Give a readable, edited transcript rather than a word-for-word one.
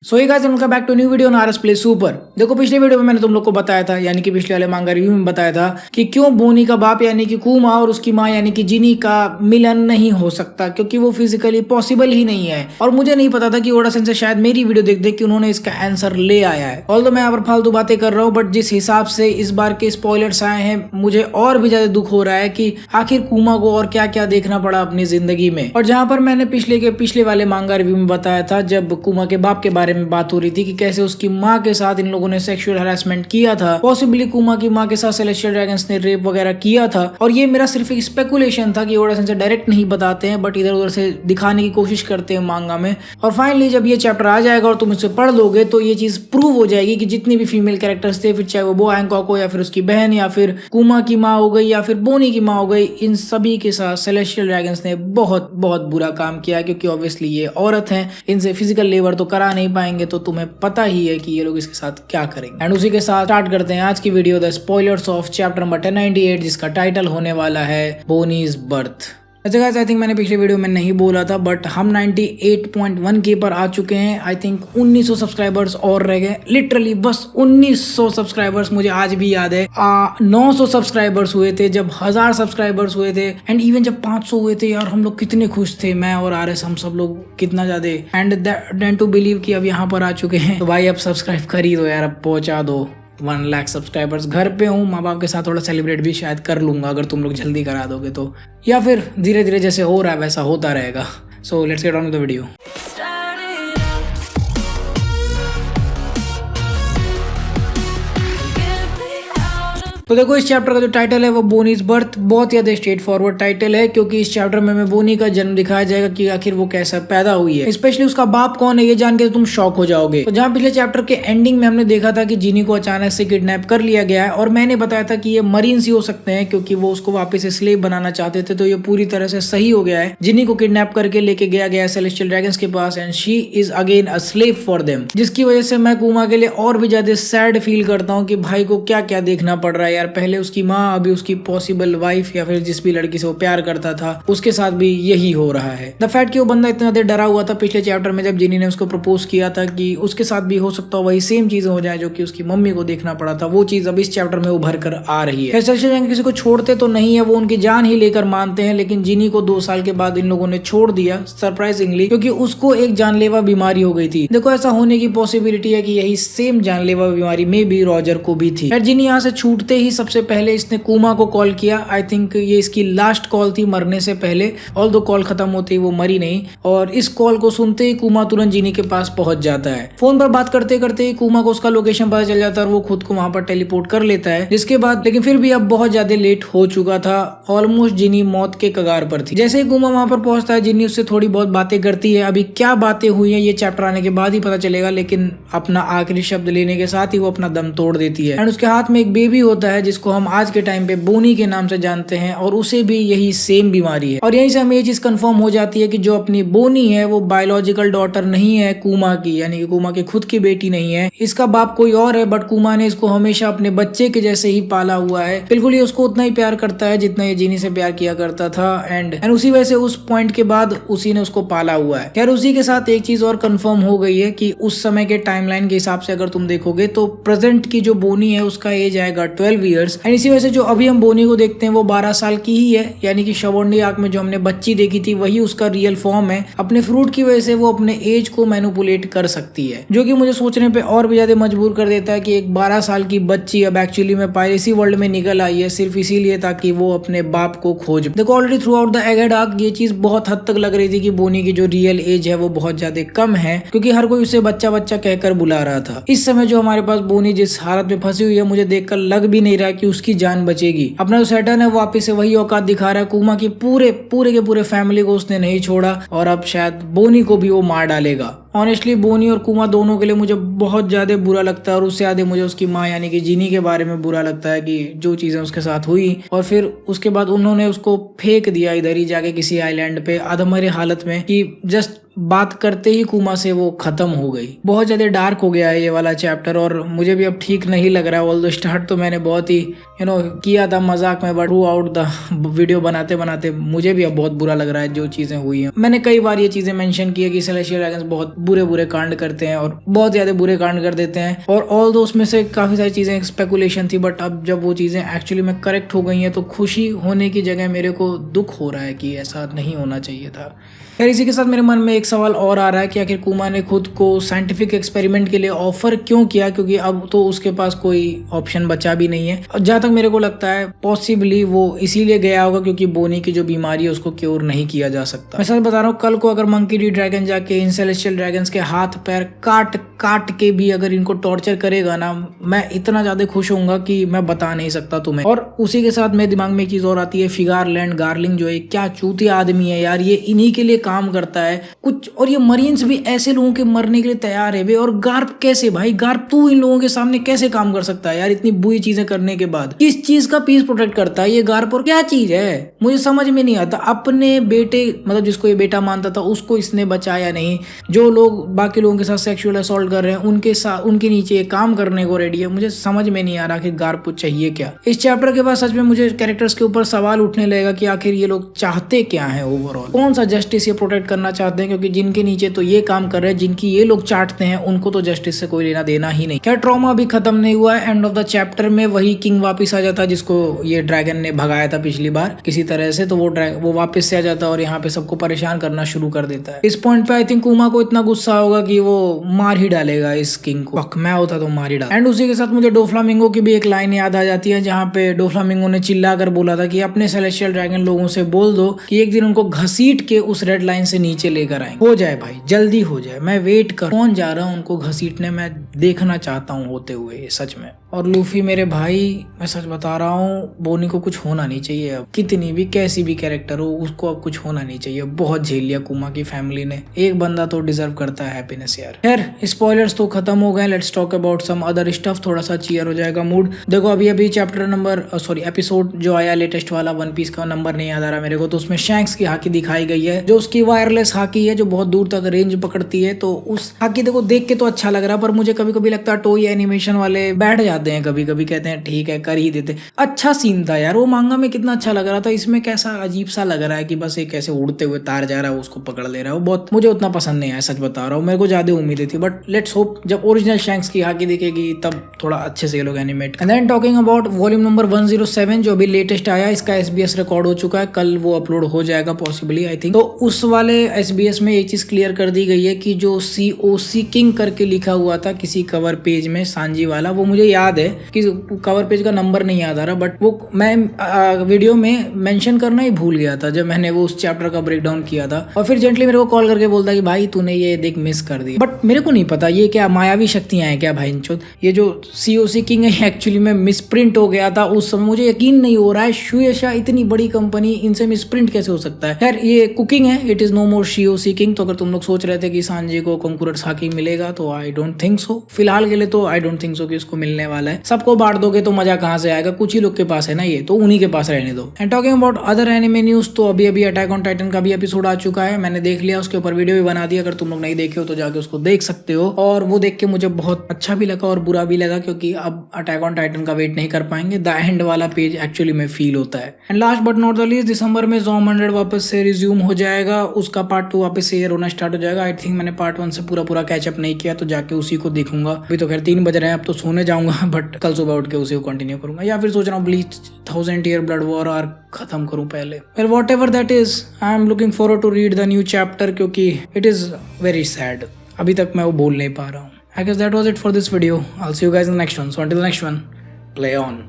सो ये guys welcome back to new video on RS play super. देखो पिछले video में मैंने तुम लोग को बताया था, यानी कि पिछले वाले मांगा रिव्यू में बताया था कि क्यों बोनी का बाप यानी कि कुमा और उसकी माँ यानी कि जिनी का मिलन नहीं हो सकता, क्योंकि वो फिजिकली पॉसिबल ही नहीं है। और मुझे नहीं पता था कि ओडा सेंसे शायद मेरी वीडियो देख देख के उन्होंने इसका आंसर ले आया है। ऑल्दो मैं यहाँ पर फालतू बातें कर रहा हूँ, बट जिस हिसाब से इस बार के स्पॉयलर्स आए हैं मुझे और भी ज्यादा दुख हो रहा है कि आखिर कुमा को और क्या क्या देखना पड़ा अपनी जिंदगी में। और जहाँ पर मैंने पिछले वाले मांगा रिव्यू में बताया था, जब कुमा के बाप के बारे में बात हो रही थी कि कैसे उसकी माँ के साथ इन लोगों ने सेक्सुअल हरासमेंट किया था, पॉसिबली कुमा की माँ के साथ सेलेस्टियल ड्रैगन्स ने रेप वगैरह किया था। और ये मेरा सिर्फ एक स्पेकुलेशन था कि ओडा सेंसे डायरेक्ट नहीं बताते हैं, बट इधर उधर से दिखाने की कोशिश करते हैं मांगा में। और फाइनली जब ये चैप्टर आ जाएगा और तुम इसे पढ़ लोगे तो ये चीज प्रूव हो जाएगी कि जितनी भी फीमेल कैरेक्टर्स थे, फिर चाहे वो बो हैंकॉक हो या फिर उसकी बहन या फिर कुमा की माँ हो गई या फिर बोनी की माँ हो गई, इन सभी के साथ सेलेस्टियल ड्रैगन्स ने बहुत बहुत बुरा काम किया, क्योंकि ऑब्वियसली ये औरत है, इनसे फिजिकल लेबर तो करा नहीं पाएंगे, तो तुम्हें पता ही है कि ये लोग इसके साथ क्या करेंगे। एंड उसी के साथ स्टार्ट करते हैं आज की video, the spoilers of chapter number 1098, जिसका टाइटल होने वाला है बोनीज बर्थ। अच्छा गाइस, आई थिंक मैंने पिछले वीडियो में नहीं बोला था, बट हम 98.1 के पर आ चुके हैं। आई थिंक 1900 सब्सक्राइबर्स और रह गए, लिटरली बस 1900 सब्सक्राइबर्स। मुझे आज भी याद है 900 सब्सक्राइबर्स हुए थे, जब 1000 सब्सक्राइबर्स हुए थे, एंड इवन जब 500 हुए थे, यार हम लोग कितने खुश थे, मैं और आरएस, हम सब लोग कितना ज्यादा। एंड देन टू बिलीव कि अब यहाँ पर आ चुके हैं, तो भाई अब सब्सक्राइब कर ही दो यार, अब पहुंचा दो 1 लाख सब्सक्राइबर्स। घर पे हूँ, माँ बाप के साथ थोड़ा सेलिब्रेट भी शायद कर लूंगा अगर तुम लोग जल्दी करा दोगे तो, या फिर धीरे धीरे जैसे हो रहा है वैसा होता रहेगा। So let's get on with the video. तो देखो इस चैप्टर का जो टाइटल है वो बोनीज बर्थ, बहुत ज्यादा स्ट्रेट फॉरवर्ड टाइटल है, क्योंकि इस चैप्टर में हमें बोनी का जन्म दिखाया जाएगा कि आखिर वो कैसा पैदा हुई है, स्पेशली उसका बाप कौन है ये जान के तुम शॉक हो जाओगे। तो जहाँ पिछले चैप्टर के एंडिंग में हमने देखा था कि जिनी को अचानक से किडनैप कर लिया गया है, और मैंने बताया था कि ये मरीन्स ही हो सकते हैं क्योंकि वो उसको वापस से स्लेव बनाना चाहते थे, तो ये पूरी तरह से सही हो गया है। जिनी को किडनैप करके लेके गया सेलेस्टियल ड्रैगन्स के पास, and she is again a slave for them, जिसकी वजह से मैं कुमा के लिए और भी ज्यादा सैड फील करता हूँ कि भाई को क्या क्या देखना पड़ रहा है यार। पहले उसकी माँ, अभी उसकी पॉसिबल वाइफ या फिर जिस भी लड़की से वो प्यार करता था उसके साथ भी यही हो रहा है। द फैक्ट कि वो बंदा इतना ज्यादा डरा हुआ था पिछले चैप्टर में जब जिनी ने उसको प्रपोज किया था कि उसके साथ भी हो सकता हो वही सेम चीजें हो जाए जो कि उसकी मम्मी को देखना पड़ा था, वो चीज अब इस चैप्टर में उभर कर आ रही है। किसी को छोड़ते तो नहीं है, वो उनकी जान ही लेकर मानते हैं, लेकिन जिनी को 2 साल के बाद इन लोगों ने छोड़ दिया सरप्राइजिंगली, क्योंकि उसको एक जानलेवा बीमारी हो गई थी। देखो ऐसा होने की पॉसिबिलिटी है कि यही सेम जानलेवा बीमारी में भी रॉजर को भी थी। जिनी यहाँ से छूटते ही सबसे पहले इसने कुमा को कॉल किया। आई थिंक ये इसकी लास्ट कॉल थी मरने से पहले, ऑल्दो कॉल खत्म होते ही वो मरी नहीं, और इस कॉल को सुनते ही कुमा तुरंत जिनी के पास पहुंच जाता है। फोन पर बात करते करते ही कुमा को उसका लोकेशन पता चल जाता है और वो खुद को वहां पर टेलीपोर्ट कर लेता है, जिसके बाद लेकिन फिर भी अब बहुत ज्यादा लेट हो चुका था, ऑलमोस्ट जिनी मौत के कगार पर थी। जैसे ही कुमा वहां पर पहुंचता है, जिनी उससे थोड़ी बहुत बातें करती है। अभी क्या बातें हुई है ये चैप्टर आने के बाद ही पता चलेगा, लेकिन अपना आखिरी शब्द लेने के साथ ही वो अपना दम तोड़ देती है। एंड उसके हाथ में एक बेबी होता है जिसको हम आज के टाइम पे बोनी के नाम से जानते हैं, और उसे भी यही सेम बीमारी है। और यहीं से हमें ये चीज कंफर्म हो जाती है कि जो अपनी बोनी है वो बायोलॉजिकल डॉटर नहीं है कुमा की, यानी कि कुमा की खुद की बेटी नहीं है, इसका बाप कोई और है, बट कुमा ने इसको हमेशा अपने बच्चे के जैसे ही पाला हुआ है। बिल्कुल ये उसको उतना ही प्यार करता है जितना ये जिनी से प्यार किया करता था, एंड उसी वजह से उस पॉइंट के बाद उसी ने उसको पाला हुआ है। खैर उसी के साथ एक चीज और कंफर्म हो गई है कि उस समय के टाइमलाइन के हिसाब से अगर तुम देखोगे तो प्रेजेंट की जो बोनी है उसका एज आएगा 12 ईयर्स, एंड इसी वजह से जो अभी हम बोनी को देखते हैं वो 12 साल की ही है, यानी कि शवोंडी आर्क में जो हमने बच्ची देखी थी वही उसका रियल फॉर्म है। अपने फ्रूट की वजह से वो अपने एज को मैनिपुलेट कर सकती है, जो कि मुझे सोचने पे और भी ज्यादा मजबूर कर देता है कि एक 12 साल की बच्ची अब एक्चुअली में पायरेसी वर्ल्ड में निकल आई है सिर्फ इसीलिए ताकि वो अपने बाप को खोज। देखो already throughout the egghead arc ये चीज बहुत हद तक लग रही थी कि बोनी की जो रियल एज है वो बहुत ज्यादा कम है, क्योंकि हर कोई उसे बच्चा बच्चा कहकर बुला रहा था। इस समय जो हमारे पास बोनी जिस हालत में फंसी हुई है, मुझे देखकर लग भी नहीं रहा कि उसकी जान बचेगी। अपना जो सैटर्न है वापिस से वही औकात दिखा रहा है, कुमा की पूरे के पूरे फैमिली को उसने नहीं छोड़ा, और अब शायद बोनी को भी वो मार डालेगा। ऑनेस्टली बोनी और कुमा दोनों के लिए मुझे बहुत ज्यादा बुरा लगता है, और उससे ज्यादा मुझे उसकी माँ यानी कि जिनी के बारे में बुरा लगता है कि जो चीजें उसके साथ हुई, और फिर उसके बाद उन्होंने उसको फेंक दिया इधर ही जाके किसी आइलैंड पे अधमरे हालत में, कि जस्ट बात करते ही कुमा से वो खत्म हो गई। बहुत ज्यादा डार्क हो गया है ये वाला चैप्टर और मुझे भी अब ठीक नहीं लग रहा है। ऑल्दो स्टार्ट तो मैंने बहुत ही किया था मजाक में, but through out the video बनाते बनाते मुझे भी अब बहुत बुरा लग रहा है जो चीजें हुई हैं। मैंने कई बार ये चीजें मेंशन की है कि सेलेस्टियल ड्रैगन्स बहुत बुरे बुरे कांड करते हैं और बहुत ज्यादा बुरे कांड कर देते हैं, और ऑल दो उसमें से काफी सारी चीजें स्पेकुलेशन थी, बट अब जब वो चीजें एक्चुअली में करेक्ट हो गई हैं तो खुशी होने की जगह मेरे को दुख हो रहा है कि ऐसा नहीं होना चाहिए था। यार इसी के साथ मेरे मन में एक सवाल और आ रहा है कि आखिर कुमा ने खुद को साइंटिफिक एक्सपेरिमेंट के लिए ऑफर क्यों किया, क्योंकि अब तो उसके पास कोई ऑप्शन बचा भी नहीं है। और जहाँ तक मेरे को लगता है पॉसिबली वो इसीलिए गया होगा क्योंकि बोनी की जो बीमारी है उसको क्योर नहीं किया जा सकता। मैं सच बता रहा हूँ, कल को अगर मंकी डी ड्रैगन जाके इन सेलेस्टियल ड्रैगन्स के हाथ पैर काट काट के भी अगर इनको टॉर्चर करेगा ना, मैं इतना ज्यादा खुश होऊंगा कि मैं बता नहीं सकता तुम्हें। और उसी के साथ मेरे दिमाग में एक चीज और आती है, फिगारलैंड गार्लिंग जो है क्या चूतिया आदमी है यार, ये इन्हीं के लिए काम करता है कुछ, और ये मरीन्स भी ऐसे लोगों के मरने के लिए तैयार है वे। और गार्प कैसे भाई, गार्प तू इन लोगों के सामने कैसे काम कर सकता है यार इतनी बुरी चीजें करने के बाद? किस चीज का पीस प्रोटेक्ट करता है ये गार्प, और क्या चीज है मुझे समझ में नहीं आता। अपने बेटे मतलब जिसको ये बेटा मानता था उसको इसने बचाया नहीं, जो लोग बाकी लोगों के साथ सेक्सुअल असॉल्ट कर रहे हैं उनके साथ उनके नीचे काम करने को रेडी है। मुझे समझ में नहीं आ रहा कि गार्प को चाहिए क्या। इस चैप्टर के बाद सच में मुझे कैरेक्टर्स के ऊपर सवाल उठने लगेगा कि आखिर ये लोग चाहते क्या है, ओवरऑल कौन सा जस्टिस ये प्रोटेक्ट करना चाहते हैं, क्योंकि जिनके नीचे तो ये काम कर रहे हैं, जिनकी ये लोग चाटते हैं, उनको तो जस्टिस से कोई लेना देना ही नहीं। क्या ट्रॉमा भी खत्म नहीं हुआ है। एंड ऑफ द चैप्टर में वही किंग वापस आ जाता जिसको ये ड्रैगन ने भगाया था पिछली बार किसी तरह से, तो वो वापस से आ जाता और यहाँ पे सबको परेशान करना शुरू कर देता है। इस पॉइंट पे आई थिंक कुमा को इतना गुस्सा होगा कि वो मार ही डालेगा इस किंग को। मैं होता तो मार ही डाल। एंड उसी के साथ मुझे डोफ्लामिंगो की भी एक लाइन याद आ जाती है, जहाँ पे डोफ्लामिंगो ने चिल्ला कर बोला था कि अपने सेलेस्टियल ड्रैगन लोगों से बोल दो कि एक दिन उनको घसीट के उस रेड लाइन से नीचे लेकर आएंगे। हो जाए भाई, जल्दी हो जाए, मैं वेट कर कौन जा रहा हूँ उनको घसीटने, मैं देखना चाहता हूँ होते हुए सच में। और लूफी मेरे भाई, मैं सच बता रहा हूँ, बोनी को कुछ होना नहीं चाहिए। अब कितनी भी कैसी भी कैरेक्टर हो उसको अब कुछ होना नहीं चाहिए। बहुत झेल लिया कुमा की फैमिली ने, एक बंदा तो डिजर्व करता है हैप्पीनेस यार। खैर स्पॉयलर्स तो खत्म हो गए, let's talk about some other stuff, थोड़ा सा चीयर हो जाएगा मूड। देखो अभी चैप्टर नंबर एपिसोड जो आया लेटेस्ट वाला, वन पीस का नंबर नहीं याद आ रहा मेरे को, तो उसमें शैंक्स की हाकी दिखाई गई है, जो उसकी वायरलेस हाकी है जो बहुत दूर तक रेंज पकड़ती है। तो उस हाकी देखो देख के तो अच्छा लग रहा है, पर मुझे कभी कभी लगता है टोई एनिमेशन वाले बैठ जाते हैं, कभी कभी कहते हैं ठीक है कर ही देते। अच्छा सीन था यार वो, मांगा में कितना अच्छा लग रहा था, इसमें कैसा अजीब सा लग रहा है कि बस एक ऐसे उड़ते हुए तार जा रहा है उसको पकड़ ले रहा है। वो बहुत मुझे उतना पसंद नहीं आया, सच बता रहा हूँ। मेरे को ज्यादा उम्मीदें थी, बट लेट्स होप जब ओरिजिनल शैंक्स की हाकी दिखेगी तब थोड़ा अच्छे से ये लोग animate. And then talking about volume number 107 जो अभी लेटेस्ट आया, इसका SBS रिकॉर्ड हो चुका है, कल वो अपलोड हो जाएगा पॉसिबली आई थिंक। तो उस वाले SBS में एक चीज क्लियर कर दी गई है कि जो COC किंग करके लिखा हुआ था किसी कवर पेज में सांजी वाला, वो मुझे याद है कि कवर पेज का नंबर नहीं याद आ रहा, बट वो मैं वीडियो में मेंशन करना ही भूल गया था जब मैंने वो उस चैप्टर का ब्रेकडाउन किया था। और फिर जेंटली मेरे को कॉल करके बोलता कि भाई तूने ये देख मिस कर दिया, बट मेरे को नहीं पता ये क्या मायावी शक्तियां हैं क्या भाई इनचोद। ये जो COC किंग है एक्चुअली में मिसप्रिंट हो गया था उस समय, मुझे यकीन नहीं हो रहा है शुएशा इतनी बड़ी कंपनी इनसे मिसप्रिंट कैसे हो सकता है। खैर ये कुकिंग है, it is no more COC king. तो अगर तुम लोग सोच रहे थे कि सांजी को कंकुरेट्स हाकी मिलेगा तो आई डोंट थिंक सो, फिलहाल के लिए तो आई डोंट थिंक सो कि उसको मिलने वाला है। सबको बांट दोगे तो मजा कहां से आएगा, कुछ ही लोग के पास है ना, ये तो उन्हीं के पास रहने दो। And talking about other anime news, तो अभी अटैक ऑन टाइटन का भी एपिसोड आ चुका है, मैंने देख लिया, उसके ऊपर वीडियो भी बना दिया, अगर तुम लोग नहीं देखे हो तो जाके उसको देख सकते हो। और वो देख के मुझे बहुत अच्छा भी लगा और बुरा भी लगा, क्योंकि अब अटैक ऑन टाइटन का वेट नहीं कर पाएंगे, द एंड वाला पेज एक्चुअली में फील होता है। And last but not the least, दिसंबर में ज़ॉम्बी 100 वापस से रिज्यूम हो जाएगा, उसका पार्ट 2 वापस से एयर होना स्टार्ट हो जाएगा। आई थिंक मैंने पार्ट 1 से पूरा कैचअप नहीं किया, तो जाके उसी को देखूंगा। अभी तो खैर 3 बज रहे हैं, अब तो सोने जाऊंगा, बट कल सुबह उठ के उसी को कंटिन्यू करूंगा, या फिर सोच रहा हूँ bleach 1000 year blood war arc खत्म करूं पहले। Well whatever that is, I am looking forward to read the new chapter, क्योंकि इट इज वेरी सैड। अभी तक मैं वो बोल नहीं पा रहा हूँ। I guess that was it for this video. I will see you guys in the next one, so until next one, play on.